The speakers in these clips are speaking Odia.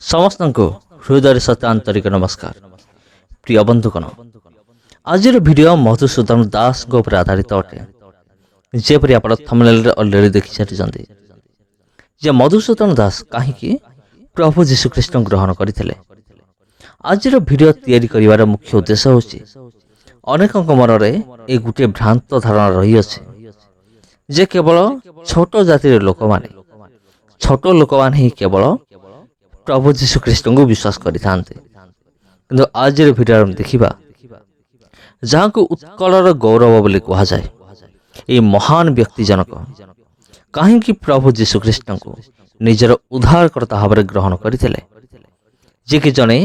ସମସ୍ତଙ୍କୁ ହୃଦୟରେ ସତ୍ୟ ଆନ୍ତରିକ ନମସ୍କାର। ପ୍ରିୟ ବନ୍ଧୁଗଣ, ଆଜିର ଭିଡ଼ିଓ ମଧୁସୂଦନ ଦାସଙ୍କ ଉପରେ ଆଧାରିତ ଅଟେ। ଯେପରି ଆପଣ ଥମ୍ବନେଲରେ ଅଲରେଡି ଦେଖିସାରିଛନ୍ତି ଯେ ମଧୁସୂଦନ ଦାସ କାହିଁକି ପ୍ରଭୁ ଯୀଶୁଖ୍ରୀଷ୍ଟଙ୍କୁ ଗ୍ରହଣ କରିଥିଲେ। ଆଜିର ଭିଡ଼ିଓ ତିଆରି କରିବାର ମୁଖ୍ୟ ଉଦ୍ଦେଶ୍ୟ ହେଉଛି ଅନେକଙ୍କ ମନରେ ଏହି ଗୋଟିଏ ଭ୍ରାନ୍ତ ଧାରଣା ରହିଅଛି ଯେ କେବଳ ଛୋଟ ଜାତିର ଲୋକମାନେ ହିଁ କେବଳ ପ୍ରଭୁ ଯୀଶୁଖ୍ରୀଷ୍ଟଙ୍କୁ ବିଶ୍ୱାସ କରିଥାନ୍ତି। କିନ୍ତୁ ଆଜିର ଭିଡ଼ିଓରେ ଆମେ ଦେଖିବା ଯାହାଙ୍କୁ ଉତ୍କଳର ଗୌରବ ବୋଲି କୁହାଯାଏ, ଏହି ମହାନ ବ୍ୟକ୍ତି ଜଣକ କାହିଁକି ପ୍ରଭୁ ଯୀଶୁଖ୍ରୀଷ୍ଟଙ୍କୁ ନିଜର ଉଦ୍ଧାରକର୍ତ୍ତା ଭାବରେ ଗ୍ରହଣ କରିଥିଲେ। ଯିଏକି ଜଣେ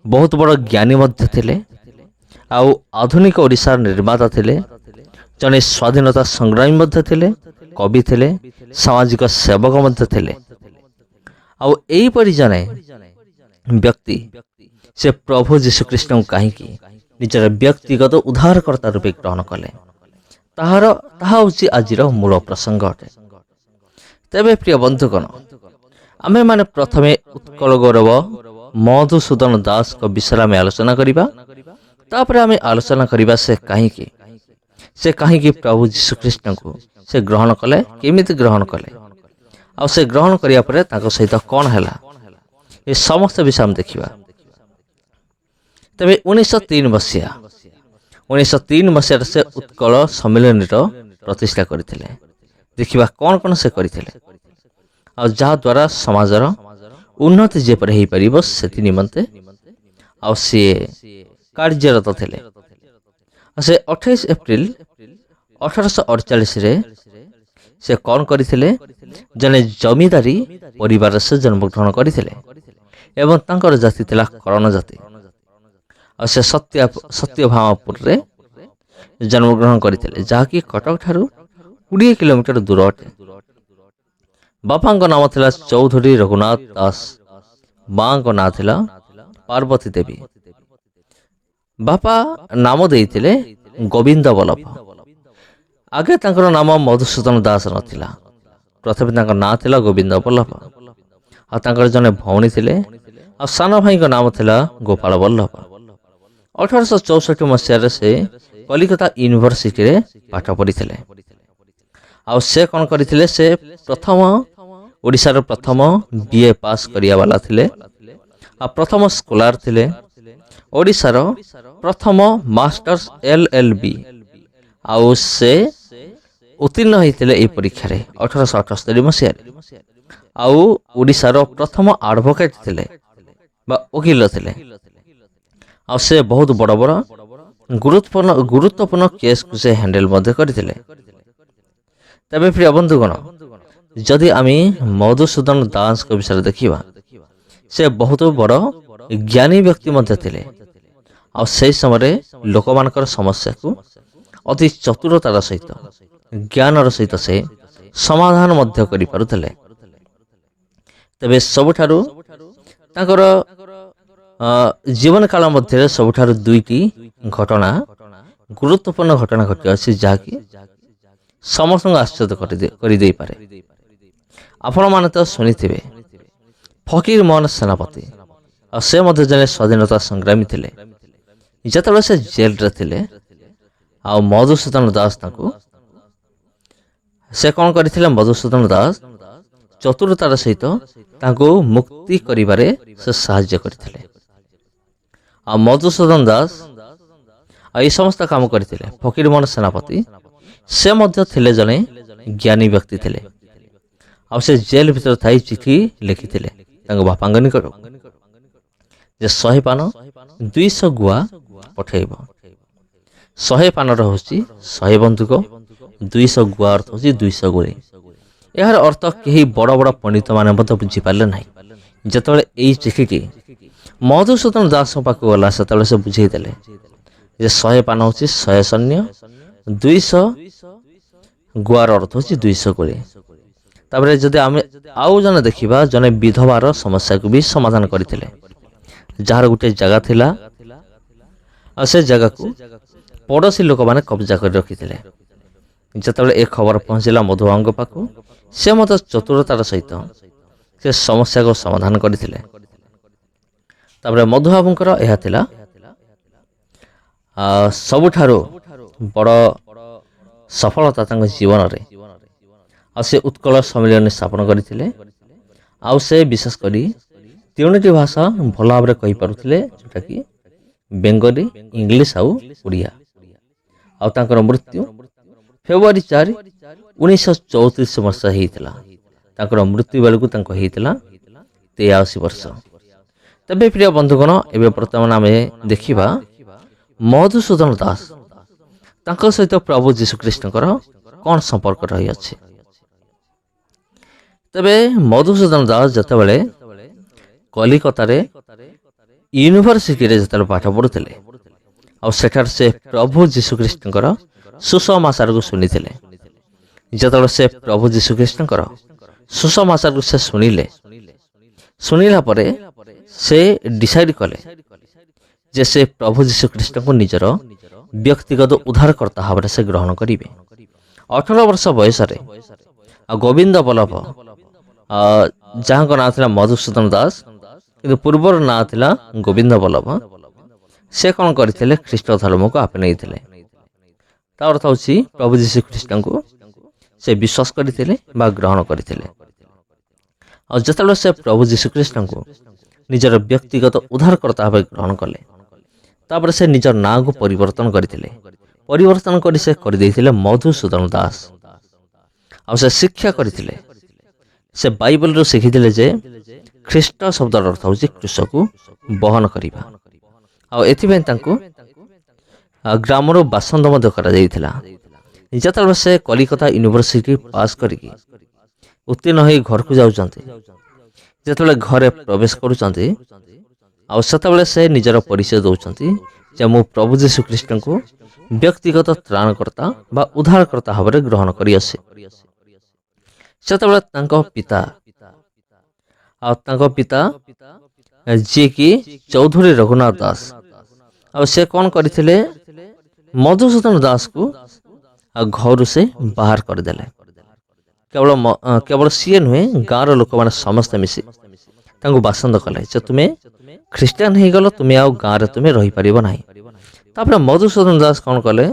ବହୁତ ବଡ଼ ଜ୍ଞାନୀ ମଧ୍ୟ ଥିଲେ, ଆଉ ଆଧୁନିକ ଓଡ଼ିଶାର ନିର୍ମାତା ଥିଲେ, ଜଣେ ସ୍ୱାଧୀନତା ସଂଗ୍ରାମୀ ମଧ୍ୟ ଥିଲେ, କବି ଥିଲେ, ସାମାଜିକ ସେବକ ମଧ୍ୟ ଥିଲେ। ଆଉ ଏହିପରି ଜଣେ ବ୍ୟକ୍ତି ସେ ପ୍ରଭୁ ଯୀଶୁଖ୍ରୀଷ୍ଟଙ୍କୁ କାହିଁକି ନିଜର ବ୍ୟକ୍ତିଗତ ଉଦ୍ଧାରକର୍ତ୍ତା ରୂପେ ଗ୍ରହଣ କଲେ, ତାହା ହେଉଛି ଆଜିର ମୂଳ ପ୍ରସଙ୍ଗ ଅଟେ। ତେବେ ପ୍ରିୟ ବନ୍ଧୁଗଣ, ଆମେମାନେ ପ୍ରଥମେ ଉତ୍କଳ ଗୌରବ ମଧୁସୂଦନ ଦାସଙ୍କ ବିଷୟରେ ଆମେ ଆଲୋଚନା କରିବା। ତାପରେ ଆମେ ଆଲୋଚନା କରିବା ସେ କାହିଁକି ପ୍ରଭୁ ଯୀଶୁଖ୍ରୀଷ୍ଟଙ୍କୁ ସେ ଗ୍ରହଣ କଲେ, କେମିତି ଗ୍ରହଣ କଲେ, ଆଉ ସେ ଗ୍ରହଣ କରିବା ପରେ ତାଙ୍କ ସହିତ କ'ଣ ହେଲା, ଏ ସମସ୍ତ ବିଷୟ ଆମେ ଦେଖିବା। ତେବେ 1903 ମସିହାରେ ସେ ଉତ୍କଳ ସମ୍ମିଳନୀର ପ୍ରତିଷ୍ଠା କରିଥିଲେ। ଦେଖିବା କ'ଣ କ'ଣ ସେ କରିଥିଲେ, ଆଉ ଯାହାଦ୍ୱାରା ସମାଜର ଉନ୍ନତି ଯେପରି ହେଇପାରିବ ସେଥି ନିମନ୍ତେ ଆଉ ସିଏ କାର୍ଯ୍ୟରତ ଥିଲେ। ସେ 28 ଏପ୍ରିଲ 1848ରେ ସେ କ'ଣ କରିଥିଲେ, ଜଣେ ଜମିଦାରୀ ପରିବାରରେ ସେ ଜନ୍ମଗ୍ରହଣ କରିଥିଲେ ଏବଂ ତାଙ୍କର ଜାତି ଥିଲା କରଣ ଜାତି। ଆଉ ସେ ସତ୍ୟଭାମାପୁରରେ ଜନ୍ମଗ୍ରହଣ କରିଥିଲେ, ଯାହାକି କଟକ ଠାରୁ 20 କିଲୋମିଟର ଦୂର ଅଟେ। ବାପାଙ୍କ ନାମ ଥିଲା ଚୌଧୁରୀ ରଘୁନାଥ ଦାସ, ମାଙ୍କ ନାଁ ଥିଲା ପାର୍ବତୀ ଦେବୀ। ବାପା ନାମ ଦେଇଥିଲେ ଗୋବିନ୍ଦ ବଲ୍ଲଭ। ଆଗେ ତାଙ୍କର ନାମ ମଧୁସୂଦନ ଦାସ ନଥିଲା, ପ୍ରଥମେ ତାଙ୍କ ନାଁ ଥିଲା ଗୋବିନ୍ଦ ବଲ୍ଲଭ। ଆଉ ତାଙ୍କର ଜଣେ ଭଉଣୀ ଥିଲେ, ଆଉ ସାନ ଭାଇଙ୍କ ନାମ ଥିଲା ଗୋପାଳ ବଲ୍ଲଭ। 1864 ମସିହାରେ ସେ କଲିକତା ୟୁନିଭର୍ସିଟିରେ ପାଠ ପଢ଼ିଥିଲେ। ଆଉ ସେ କ'ଣ କରିଥିଲେ, ସେ ଓଡ଼ିଶାର ପ୍ରଥମ BA ପାସ୍ କରିବା ବାଲା ଥିଲେ, ଆଉ ପ୍ରଥମ ସ୍କଲାର ଥିଲେ। ଓଡ଼ିଶାର ପ୍ରଥମ ମାଷ୍ଟର୍ସ LLB, ଆଉ ସେ ଉତ୍ତୀର୍ଣ୍ଣ ହୋଇଥିଲେ ଏହି ପରୀକ୍ଷାରେ 1878 ମସିହାରେ। ଆଉ ଓଡ଼ିଶାର ପ୍ରଥମ ଆଡଭୋକେଟ୍ ଥିଲେ ବା ଓକିଲ ଥିଲେ। ଆଉ ସେ ବହୁତ ବଡ଼ ବଡ଼ ଗୁରୁତ୍ୱପୂର୍ଣ୍ଣ କେସ୍କୁ ସେ ହ୍ୟାଣ୍ଡେଲ ମଧ୍ୟ କରିଥିଲେ। ତେବେ ପ୍ରିୟ ବନ୍ଧୁଗଣ, ଯଦି ଆମେ ମଧୁସୂଦନ ଦାସଙ୍କ ବିଷୟରେ ଦେଖିବା, ସେ ବହୁତ ବଡ଼ ଜ୍ଞାନୀ ବ୍ୟକ୍ତି ମଧ୍ୟ ଥିଲେ। ଆଉ ସେହି ସମୟରେ ଲୋକମାନଙ୍କର ସମସ୍ୟାକୁ ଅତି ଚତୁରତାର ସହିତ, ଜ୍ଞାନର ସହିତ ସେ ସମାଧାନ ମଧ୍ୟ କରିପାରୁଥିଲେ। ତେବେ ସବୁଠାରୁ ତାଙ୍କର ଜୀବନ କାଳ ମଧ୍ୟରେ ସବୁଠାରୁ ଦୁଇଟି ଗୁରୁତ୍ୱପୂର୍ଣ୍ଣ ଘଟଣା ଘଟିଅଛି, ଯାହାକି ସମସ୍ତଙ୍କୁ ଆଶ୍ଚର୍ଯ୍ୟ କରିଦେଇପାରେ। ଆପଣମାନେ ତ ଶୁଣିଥିବେ ଫକୀର ମୋହନ ସେନାପତି, ଆଉ ସେ ମଧ୍ୟ ଜଣେ ସ୍ୱାଧୀନତା ସଂଗ୍ରାମୀ ଥିଲେ। ଯେତେବେଳେ ସେ ଜେଲରେ ଥିଲେ, ଆଉ ମଧୁସୂଦନ ଦାସ ସେ କ'ଣ କରିଥିଲେ, ମଧୁସୂଦନ ଦାସ ଚତୁରତାର ସହିତ ତାଙ୍କୁ ମୁକ୍ତି କରିବାରେ ସେ ସାହାଯ୍ୟ କରିଥିଲେ। ଆଉ ମଧୁସୂଦନ ଦାସ ଆଉ ଏହି ସମସ୍ତ କାମ କରିଥିଲେ। ଫକୀର ମୋହନ ସେନାପତି ସେ ମଧ୍ୟ ଥିଲେ ଜଣେ ଜ୍ଞାନୀ ବ୍ୟକ୍ତି ଥିଲେ। ଆଉ ସେ ଜେଲ ଭିତରେ ଥାଇ ଚିଠି ଲେଖିଥିଲେ ତାଙ୍କ ବାପାଙ୍କ ନିକଟକୁ ଯେ 100 ପାନ 200 ଗୁଆ ପଠାଇବ। 100 ପାନର ହେଉଛି 100 ବନ୍ଧୁକ, 200 ଗୁଆ ଅର୍ଥ ହେଉଛି 200 ଗୋଳି। ଏହାର ଅର୍ଥ କେହି ବଡ଼ ବଡ଼ ପଣ୍ଡିତମାନେ ମଧ୍ୟ ବୁଝିପାରିଲେ ନାହିଁ। ଯେତେବେଳେ ଏହି ଚିଠିଟି ମଧୁସୂଦନ ଦାସଙ୍କ ପାଖକୁ ଗଲା, ସେତେବେଳେ ସେ ବୁଝେଇ ଦେଲେ ଯେ 100 ପାନ ହେଉଛି 100 ସୈନ୍ୟ, 200 ଗୁଆର ଅର୍ଥ ହେଉଛି 200 ଗୋଳି। ତାପରେ ଯଦି ଆମେ ଆଉ ଜଣେ ଦେଖିବା, ଜଣେ ବିଧବାର ସମସ୍ୟାକୁ ବି ସମାଧାନ କରିଥିଲେ, ଯାହାର ଗୋଟେ ଜାଗା ଥିଲା, ଆଉ ସେ ଜାଗାକୁ ପଡ଼ୋଶୀ ଲୋକମାନେ କବ୍ଜା କରି ରଖିଥିଲେ। ଯେତେବେଳେ ଏ ଖବର ପହଞ୍ଚିଲା ମଧୁବାବୁଙ୍କ ପାଖକୁ, ସେ ମଧ୍ୟ ଚତୁରତାର ସହିତ ସେ ସେ ସମସ୍ୟାକୁ ସମାଧାନ କରିଥିଲେ। ତାପରେ ମଧୁବାବୁଙ୍କର ଏହା ଥିଲା ସବୁଠାରୁ ବଡ଼ ସଫଳତା ତାଙ୍କ ଜୀବନରେ। ଆଉ ସେ ଉତ୍କଳ ସମ୍ମିଳନୀ ସ୍ଥାପନ କରିଥିଲେ। ଆଉ ସେ ବିଶେଷ କରି ତିନୋଟି ଭାଷା ଭଲ ଭାବରେ କହିପାରୁଥିଲେ, ଯେଉଁଟାକି ବେଙ୍ଗଲୀ, ଇଂଲିଶ ଆଉ ଓଡ଼ିଆ। ଆଉ ତାଙ୍କର ମୃତ୍ୟୁ ଫେବୃଆରୀ 4, 1934 ମସିହା ହେଇଥିଲା। ତାଙ୍କର ମୃତ୍ୟୁ ବେଳକୁ ତାଙ୍କୁ ହେଇଥିଲା 83 ବର୍ଷ। ତେବେ ପ୍ରିୟ ବନ୍ଧୁଗଣ, ଏବେ ବର୍ତ୍ତମାନ ଆମେ ଦେଖିବା ମଧୁସୂଦନ ଦାସ, ତାଙ୍କ ସହିତ ପ୍ରଭୁ ଯୀଶୁଖ୍ରୀଷ୍ଟଙ୍କର କ'ଣ ସମ୍ପର୍କ ରହିଅଛି। ତେବେ ମଧୁସୂଦନ ଦାସ ଯେତେବେଳେ କଲିକତାରେ ୟୁନିଭର୍ସିଟିରେ ଯେତେବେଳେ ପାଠ ପଢ଼ୁଥିଲେ, ଆଉ ସେଠାରେ ସେ ପ୍ରଭୁ ଯୀଶୁଖ୍ରୀଷ୍ଟଙ୍କର ସୁସମାଚାରକୁ ଶୁଣିଥିଲେ। ଯେତେବେଳେ ସେ ପ୍ରଭୁ ଯୀଶୁଖ୍ରୀଷ୍ଟଙ୍କର ସୁସମାଚାରକୁ ସେ ଶୁଣିଲା ପରେ ସେ ଡିସାଇଡ୍ କଲେ ଯେ ସେ ପ୍ରଭୁ ଯୀଶୁଖ୍ରୀଷ୍ଟଙ୍କୁ ନିଜର ବ୍ୟକ୍ତିଗତ ଉଦ୍ଧାରକର୍ତ୍ତା ଭାବରେ ସେ ଗ୍ରହଣ କରିବେ। 18 ବର୍ଷ ବୟସରେ ଆଉ ଗୋବିନ୍ଦ ବଲ୍ଲଭ, ଯାହାଙ୍କ ନାଁ ଥିଲା ମଧୁସୂଦନ ଦାସ, କିନ୍ତୁ ପୂର୍ବର ନାଁ ଥିଲା ଗୋବିନ୍ଦ ବଲ୍ଲଭ, ସେ କ'ଣ କରିଥିଲେ? ଖ୍ରୀଷ୍ଟ ଧର୍ମକୁ ଆପଣେଇଥିଲେ। ତା ଅର୍ଥ ହେଉଛି ପ୍ରଭୁ ଯୀଶୁଖ୍ରୀଷ୍ଟଙ୍କୁ ସେ ବିଶ୍ୱାସ କରିଥିଲେ ବା ଗ୍ରହଣ କରିଥିଲେ। ଆଉ ଯେତେବେଳେ ସେ ପ୍ରଭୁ ଯୀଶୁଖ୍ରୀଷ୍ଟଙ୍କୁ ନିଜର ବ୍ୟକ୍ତିଗତ ଉଦ୍ଧାରକର୍ତ୍ତା ଭାବେ ଗ୍ରହଣ କଲେ, ତାପରେ ସେ ନିଜର ନାଁକୁ ପରିବର୍ତ୍ତନ କରିଥିଲେ। ପରିବର୍ତ୍ତନ କରି ସେ କରିଦେଇଥିଲେ ମଧୁସୂଦନ ଦାସ। ଆଉ ସେ ଶିକ୍ଷା କରିଥିଲେ, ସେ ବାଇବଲରୁ ଶିଖିଥିଲେ ଯେ ଖ୍ରୀଷ୍ଟ ଶବ୍ଦର ଅର୍ଥ ହେଉଛି କ୍ରୁଶକୁ ବହନ କରିବା। ଆଉ ଏଥିପାଇଁ ତାଙ୍କୁ ଗ୍ରାମରୁ ବାସନ୍ଦ ମଧ୍ୟ କରାଯାଇଥିଲା। ଯେତେବେଳେ ସେ କଲିକତା ୟୁନିଭର୍ସିଟି ପାସ୍ କରିକି ଉତ୍ତୀର୍ଣ୍ଣ ହୋଇ ଘରକୁ ଯାଉଛନ୍ତି, ଯେତେବେଳେ ଘରେ ପ୍ରବେଶ କରୁଛନ୍ତି, ଆଉ ସେତେବେଳେ ସେ ନିଜର ପରିଚୟ ଦେଉଛନ୍ତି ଯେ ମୁଁ ପ୍ରଭୁ ଯୀଶୁଖ୍ରୀଷ୍ଟଙ୍କୁ ବ୍ୟକ୍ତିଗତ ତ୍ରାଣକର୍ତ୍ତା ବା ଉଦ୍ଧାରକର୍ତ୍ତା ଭାବରେ ଗ୍ରହଣ କରିଅଛି। ସେତେବେଳେ ତାଙ୍କ ପିତା ଯିଏକି ଚୌଧୁରୀ ରଘୁନାଥ ଦାସ, ଆଉ ସେ କ'ଣ କରିଥିଲେ? ମଧୁସୂଦନ ଦାସକୁ ଘରୁ ସେ ବାହାର କରିଦେଲେ। କେବଳ ସିଏ ନୁହେଁ, ଗାଁର ଲୋକମାନେ ସମସ୍ତେ ମିଶି ତାଙ୍କୁ ବାସନ୍ଦ କଲେ ଯେ ତୁମେ ଖ୍ରୀଷ୍ଟିଆନ ହେଇଗଲ, ତୁମେ ଆଉ ଗାଁରେ ତୁମେ ରହିପାରିବ ନାହିଁ। ତାପରେ ମଧୁସୂଦନ ଦାସ କ'ଣ କଲେ?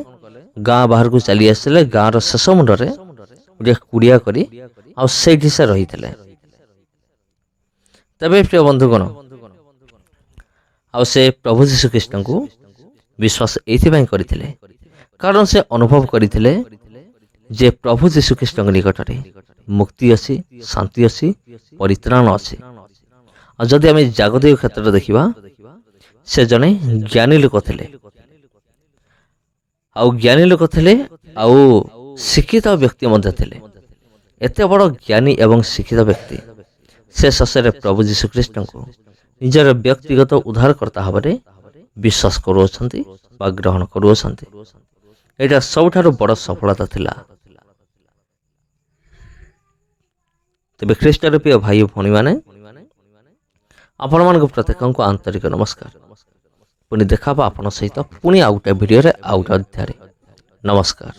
ଗାଁ ବାହାରକୁ ଚାଲି ଆସିଥିଲେ। ଗାଁର ଶେଷ ମୁଣ୍ଡରେ ଗୋଟିଏ କୁଡ଼ିଆ କରି ଆଉ ସେଇଠି ସେ ରହିଥିଲେ। ତେବେ ପ୍ରିୟ ବନ୍ଧୁଗଣ, ଆଉ ସେ ପ୍ରଭୁ ଯୀଶୁଖ୍ରୀଷ୍ଟଙ୍କୁ ବିଶ୍ୱାସ ଏଇଥିପାଇଁ କରିଥିଲେ କାରଣ ସେ ଅନୁଭବ କରିଥିଲେ ଯେ ପ୍ରଭୁ ଯୀଶୁଖ୍ରୀଷ୍ଟଙ୍କ ନିକଟରେ ମୁକ୍ତି ଅଛି, ଶାନ୍ତି ଅଛି, ପରିତ୍ରାଣ ଅଛି। ଆଉ ଯଦି ଆମେ ଜାଗତିକ କ୍ଷେତ୍ରରେ ଦେଖିବା, ସେ ଜଣେ ଜ୍ଞାନୀ ଲୋକ ଥିଲେ। ଆଉ ଜ୍ଞାନୀ ଲୋକ ଥିଲେ ଆଉ ଶିକ୍ଷିତ ବ୍ୟକ୍ତି ମଧ୍ୟ ଥିଲେ। ଏତେ ବଡ଼ ଜ୍ଞାନୀ ଏବଂ ଶିକ୍ଷିତ ବ୍ୟକ୍ତି ସେ ଶେଷରେ ପ୍ରଭୁ ଯୀଶୁଖ୍ରୀଷ୍ଟଙ୍କୁ ନିଜର ବ୍ୟକ୍ତିଗତ ଉଦ୍ଧାରକର୍ତ୍ତା ଭାବରେ ବିଶ୍ୱାସ କରୁଅଛନ୍ତି ବା ଗ୍ରହଣ କରୁଅଛନ୍ତି। ଏଇଟା ସବୁଠାରୁ ବଡ଼ ସଫଳତା ଥିଲା। ତେବେ ଖ୍ରୀଷ୍ଟର ପ୍ରିୟ ଭାଇ ଓ ଭଉଣୀମାନେ, ଆପଣମାନଙ୍କୁ ପ୍ରତ୍ୟେକଙ୍କୁ ଆନ୍ତରିକ ନମସ୍କାର। ପୁଣି ଦେଖାବା ଆପଣଙ୍କ ସହିତ ପୁଣି ଆଉ ଗୋଟେ ଭିଡ଼ିଓରେ ଆଉ ଗୋଟେ ଅଧ୍ୟାୟରେ। ନମସ୍କାର।